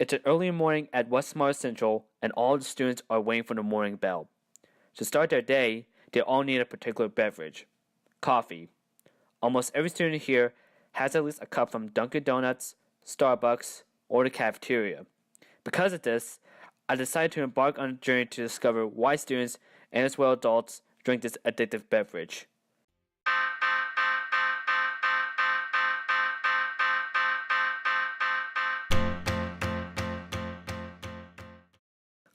It's an early morning at Westmar Central, and all the students are waiting for the morning bell. To start their day, they all need a particular beverage: coffee. Almost every student here has at least a cup from Dunkin' Donuts, Starbucks, or the cafeteria. Because of this, I decided to embark on a journey to discover why students, and as well adults, drink this addictive beverage.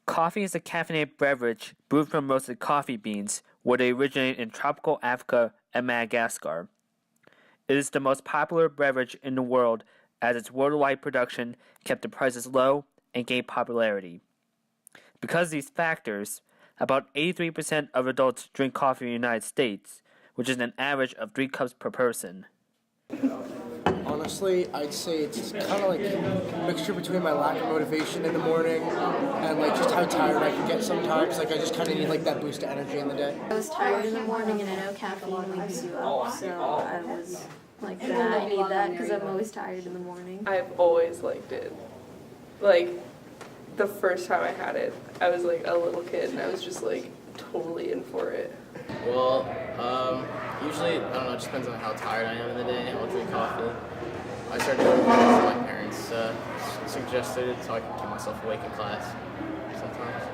Coffee is a caffeinated beverage brewed from roasted coffee beans, where they originate in tropical Africa and Madagascar. It is the most popular beverage in the world, as its worldwide production kept the prices low and gained popularity. Because of these factors, about 83% of adults drink coffee in the United States, which is an average of 3 cups per person. Honestly, I'd say it's kind of like a mixture between my lack of motivation in the morning and like just how tired I can get sometimes. Like I just kind of need like that boost of energy in the day. I was tired in the morning and I know caffeine wakes you up, so I was like, I need that because I'm always tired in the morning. I've always liked it. Like, the first time I had it, I was like a little kid and I was just like totally in for it. Well, usually, I don't know, it just depends on how tired I am in the day. I'll drink coffee. I started doing it because my parents suggested it so I could keep myself awake in class sometimes.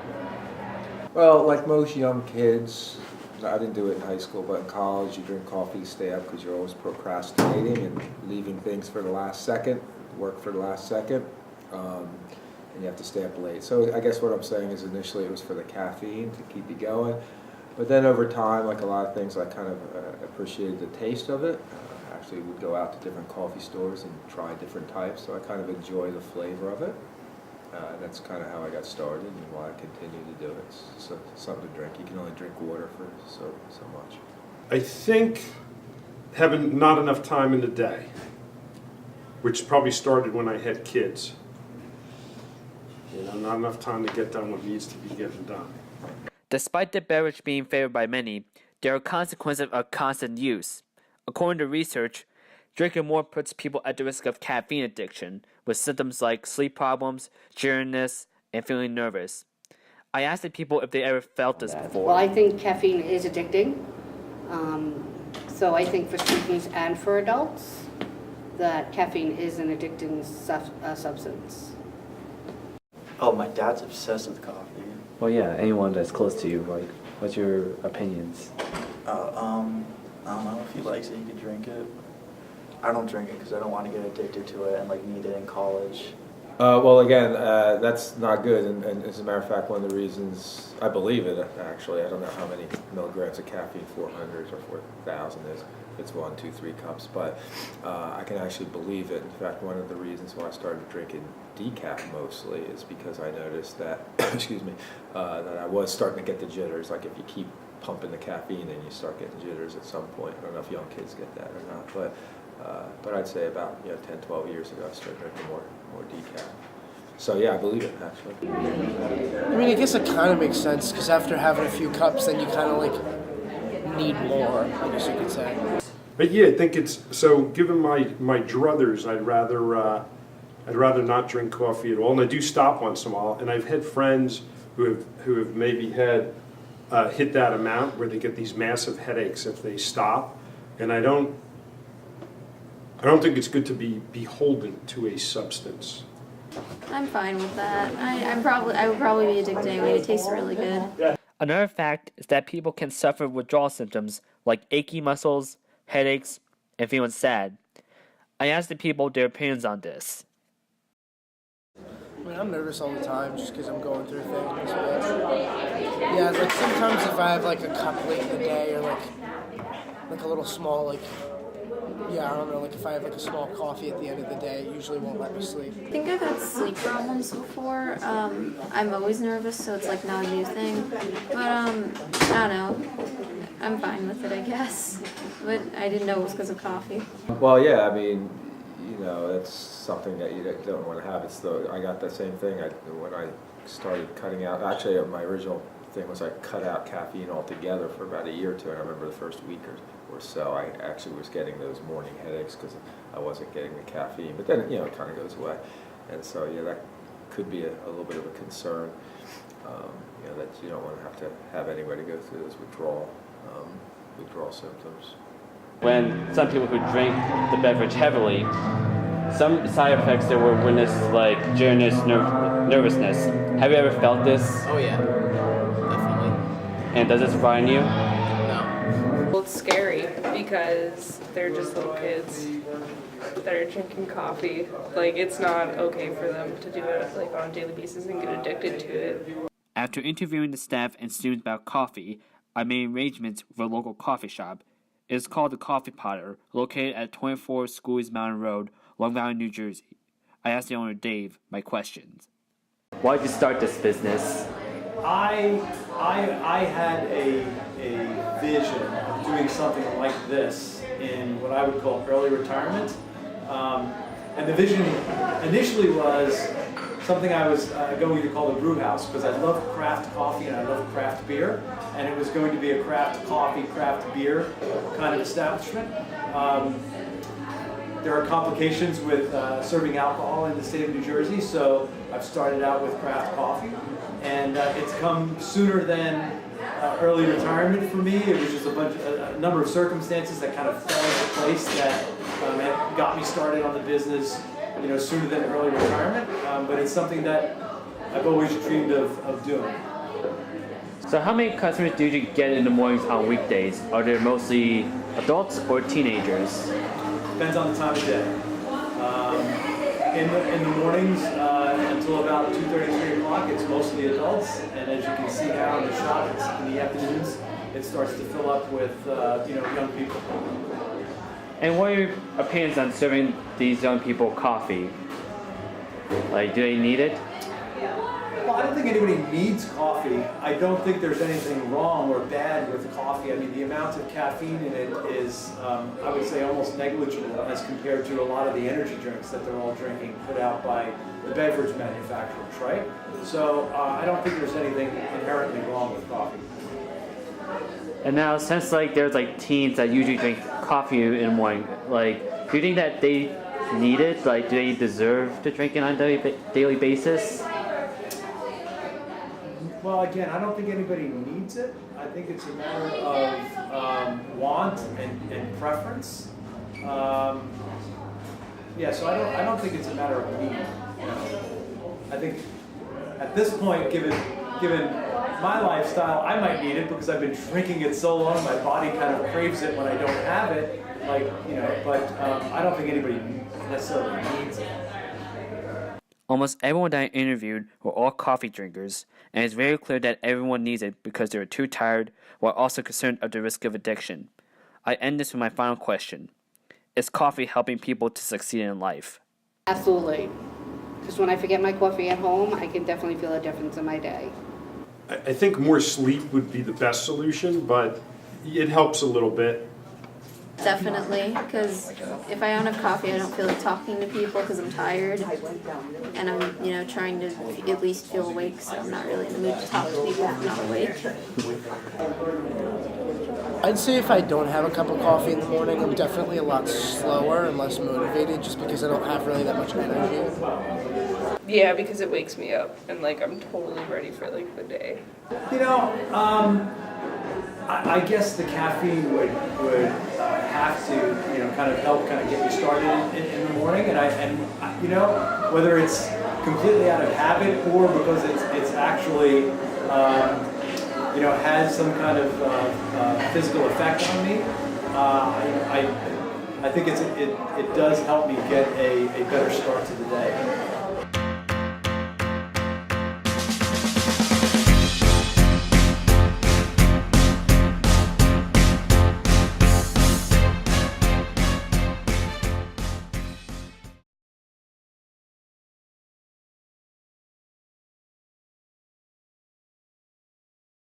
Well, like most young kids, I didn't do it in high school, but in college you drink coffee to stay up because you're always procrastinating and leaving things for the last second, work for the last second, and you have to stay up late. So I guess what I'm saying is initially it was for the caffeine to keep you going, but then over time, like a lot of things, I kind of appreciated the taste of it. Actually would go out to different coffee stores and try different types, so I kind of enjoy the flavor of it. That's kind of how I got started and why I continue to do it. It's something to drink. You can only drink water for so much. I think having not enough time in the day, which probably started when I had kids. You know, not enough time to get done what needs to be getting done. Despite the beverage being favored by many, there are consequences of constant use. According to research, drinking more puts people at the risk of caffeine addiction, with symptoms like sleep problems, jitteriness, and feeling nervous. I asked the people if they ever felt this before. Well, I think caffeine is addicting. So I think for students and for adults, that caffeine is an addicting substance. Oh, my dad's obsessed with coffee. Well, yeah, anyone that's close to you, like, what's your opinions? I don't know, if he likes it, he could drink it. I don't drink it because I don't want to get addicted to it and like need it in college. Well, again, that's not good, and as a matter of fact, one of the reasons, I believe it actually, I don't know how many milligrams of caffeine 400 or 4,000 is, if it's 1, 2, 3 cups, but I can actually believe it. In fact, one of the reasons why I started drinking decaf mostly is because I noticed that, excuse me, that I was starting to get the jitters. Like if you keep pumping the caffeine, then you start getting jitters at some point. I don't know if young kids get that or not, but I'd say about 10, 12 years ago I started drinking more decaf. So yeah, I believe it actually. I mean, I guess it kind of makes sense because after having a few cups, then you kind of like need more, I guess you could say. But yeah, I think it's, so given my druthers, I'd rather not drink coffee at all. And I do stop once in a while. And I've had friends who have maybe had hit that amount where they get these massive headaches if they stop. And I don't think it's good to be beholden to a substance. I'm fine with that. I would probably be addicted anyway. It tastes really good. Another fact is that people can suffer withdrawal symptoms like achy muscles, headaches, and feeling sad. I asked the people their opinions on this. I mean, I'm nervous all the time just because I'm going through things. But yeah, like sometimes if I have like a cup late in the day or like a little small like, yeah, I don't know, like if I have like a small coffee at the end of the day, it usually won't let me sleep. I think I've had sleep problems before. I'm always nervous, so it's like not a new thing. But I don't know. I'm fine with it, I guess. But I didn't know it was because of coffee. Well, yeah, I mean, that's something that you don't want to have. I got that same thing when I started cutting out. Actually, my original thing was I cut out caffeine altogether for about a year or two, and I remember the first week or so I actually was getting those morning headaches because I wasn't getting the caffeine. But then, it kind of goes away. And so, yeah, that could be a little bit of a concern. That you don't want to have anybody go through those withdrawal symptoms. When some people who drink the beverage heavily, some side effects that were witnessed, like jitteriness, nervousness. Have you ever felt this? Oh yeah, definitely. And does this frighten you? No. Well, it's scary because they're just little kids that are drinking coffee. Like, it's not okay for them to do it like on a daily basis and get addicted to it. After interviewing the staff and students about coffee, I made arrangements with a local coffee shop. It is called the Coffee Potter, located at 24 Schools Mountain Road, Long Valley, New Jersey. I asked the owner, Dave, my questions. Why did you start this business? I had a vision of doing something like this in what I would call early retirement. And the vision initially was something I was going to call the brew house, because I love craft coffee and I love craft beer, and it was going to be a craft coffee, craft beer kind of establishment. There are complications with serving alcohol in the state of New Jersey, so I've started out with craft coffee, and it's come sooner than early retirement for me. It was just a number of circumstances that kind of fell into place that had got me started on the business, sooner than early retirement. But it's something that I've always dreamed of doing. So how many customers do you get in the mornings on weekdays? Are they mostly adults or teenagers? Depends on the time of day. In the mornings until about 2:30, 3 o'clock, it's mostly adults, and as you can see now in the shop, in the afternoons, it starts to fill up with young people. And what are your opinions on serving these young people coffee? Like, do they need it? Well, I don't think anybody needs coffee. I don't think there's anything wrong or bad with coffee. I mean, the amount of caffeine in it is, I would say, almost negligible as compared to a lot of the energy drinks that they're all drinking put out by the beverage manufacturers, right? So I don't think there's anything inherently wrong with coffee. And now, since there's teens that usually drink coffee in the morning, do you think that they need it? Do they deserve to drink it on a daily basis? Well, again, I don't think anybody needs it. I think it's a matter of want and preference. So I don't think it's a matter of need. I think at this point, given my lifestyle, I might need it because I've been drinking it so long, my body kind of craves it when I don't have it. But I don't think anybody necessarily needs it. Almost everyone that I interviewed were all coffee drinkers, and it's very clear that everyone needs it because they are too tired while also concerned of the risk of addiction. I end this with my final question. Is coffee helping people to succeed in life? Absolutely. Because when I forget my coffee at home, I can definitely feel a difference in my day. I think more sleep would be the best solution, but it helps a little bit. Definitely, because if I don't have coffee, I don't feel like talking to people because I'm tired, and I'm, trying to at least feel awake, so I'm not really in the mood to talk to people if I'm not awake. I'd say if I don't have a cup of coffee in the morning, I'm definitely a lot slower and less motivated just because I don't have really that much energy. Yeah, because it wakes me up and I'm totally ready for the day. I guess the caffeine would have to kind of help get me started in the morning, and whether it's completely out of habit or because it's actually has some kind of physical effect on me. I think it does help me get a better start to the day.